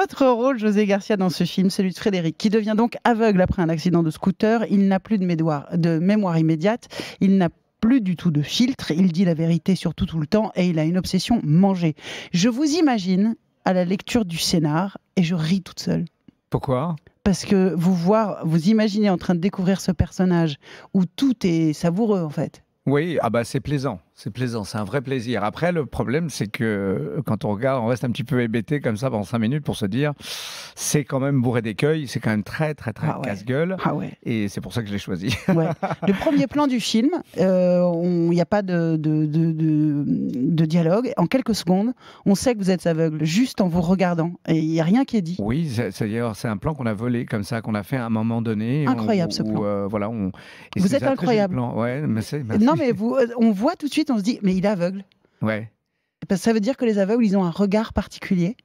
Votre rôle, José Garcia, dans ce film, celui de Frédéric, qui devient donc aveugle après un accident de scooter. Il n'a plus de mémoire immédiate. Il n'a plus du tout de filtre. Il dit la vérité surtout tout le temps et il a une obsession manger. Je vous imagine à la lecture du scénar et je ris toute seule. Pourquoi ? Parce que vous imaginez en train de découvrir ce personnage où tout est savoureux en fait. Oui, c'est plaisant. C'est plaisant, c'est un vrai plaisir. Après, le problème, c'est que quand on regarde, on reste un petit peu hébété comme ça pendant 5 minutes pour se dire c'est quand même bourré d'écueils, c'est quand même très, très, très casse-gueule. Ah ouais. Et c'est pour ça que je l'ai choisi. Ouais. Le premier plan du film, il n'y a pas de dialogue. En quelques secondes, on sait que vous êtes aveugle, juste en vous regardant. Et il n'y a rien qui est dit. Oui, c'est un plan qu'on a volé comme ça, qu'on a fait à un moment donné. Incroyable ce plan. Vous êtes incroyable. Ouais, merci. Non, mais on voit tout de suite, on se dit, mais il est aveugle. Ouais. Parce que ça veut dire que les aveugles, ils ont un regard particulier.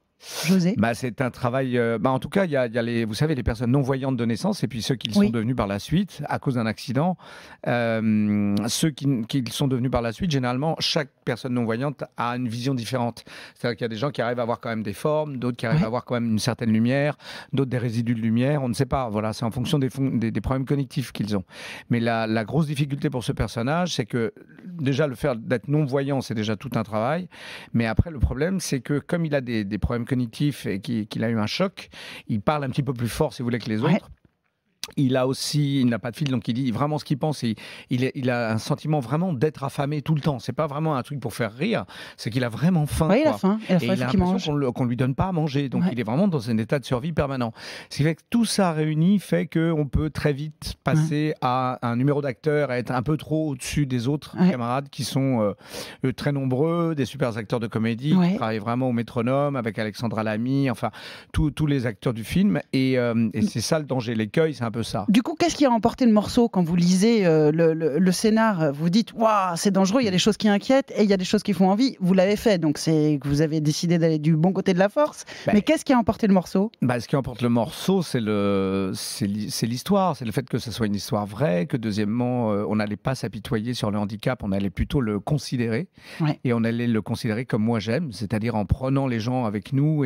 José ? C'est un travail. En tout cas, il y a vous savez, les personnes non-voyantes de naissance et puis ceux qui le sont devenus par la suite à cause d'un accident. Ceux qui le sont devenus par la suite, généralement, chaque personne non-voyante a une vision différente. C'est-à-dire qu'il y a des gens qui arrivent à voir quand même des formes, d'autres qui arrivent à voir quand même une certaine lumière, d'autres des résidus de lumière. On ne sait pas. Voilà, c'est en fonction des problèmes cognitifs qu'ils ont. Mais la grosse difficulté pour ce personnage, c'est que déjà le fait d'être non-voyant, c'est déjà tout un travail. Mais après, le problème, c'est que comme il a des problèmes cognitif et qu'il a eu un choc, il parle un petit peu plus fort, si vous voulez, que les autres. Il n'a pas de fil, donc il dit vraiment ce qu'il pense. Et il a un sentiment vraiment d'être affamé tout le temps. C'est pas vraiment un truc pour faire rire, c'est qu'il a vraiment faim. Oui, il a faim. Et il a l'impression qu'on lui donne pas à manger. Donc il est vraiment dans un état de survie permanent. Ce qui fait que tout ça réuni fait qu'on peut très vite passer à un numéro d'acteur, à être un peu trop au-dessus des autres camarades qui sont très nombreux, des super acteurs de comédie, qui travaillent vraiment au métronome avec Alexandra Lamy, enfin tous les acteurs du film. Et c'est ça le danger. L'écueil, c'est un peu ça. Du coup, qu'est-ce qui a emporté le morceau quand vous lisez le scénar? Vous dites, waouh, c'est dangereux, il y a des choses qui inquiètent et il y a des choses qui font envie. Vous l'avez fait, donc c'est que vous avez décidé d'aller du bon côté de la force. Mais qu'est-ce qui a emporté le morceau? Ce qui emporte le morceau, c'est l'histoire. C'est le fait que ce soit une histoire vraie, que deuxièmement, on n'allait pas s'apitoyer sur le handicap, on allait plutôt le considérer. Et on allait le considérer comme moi j'aime, c'est-à-dire en prenant les gens avec nous.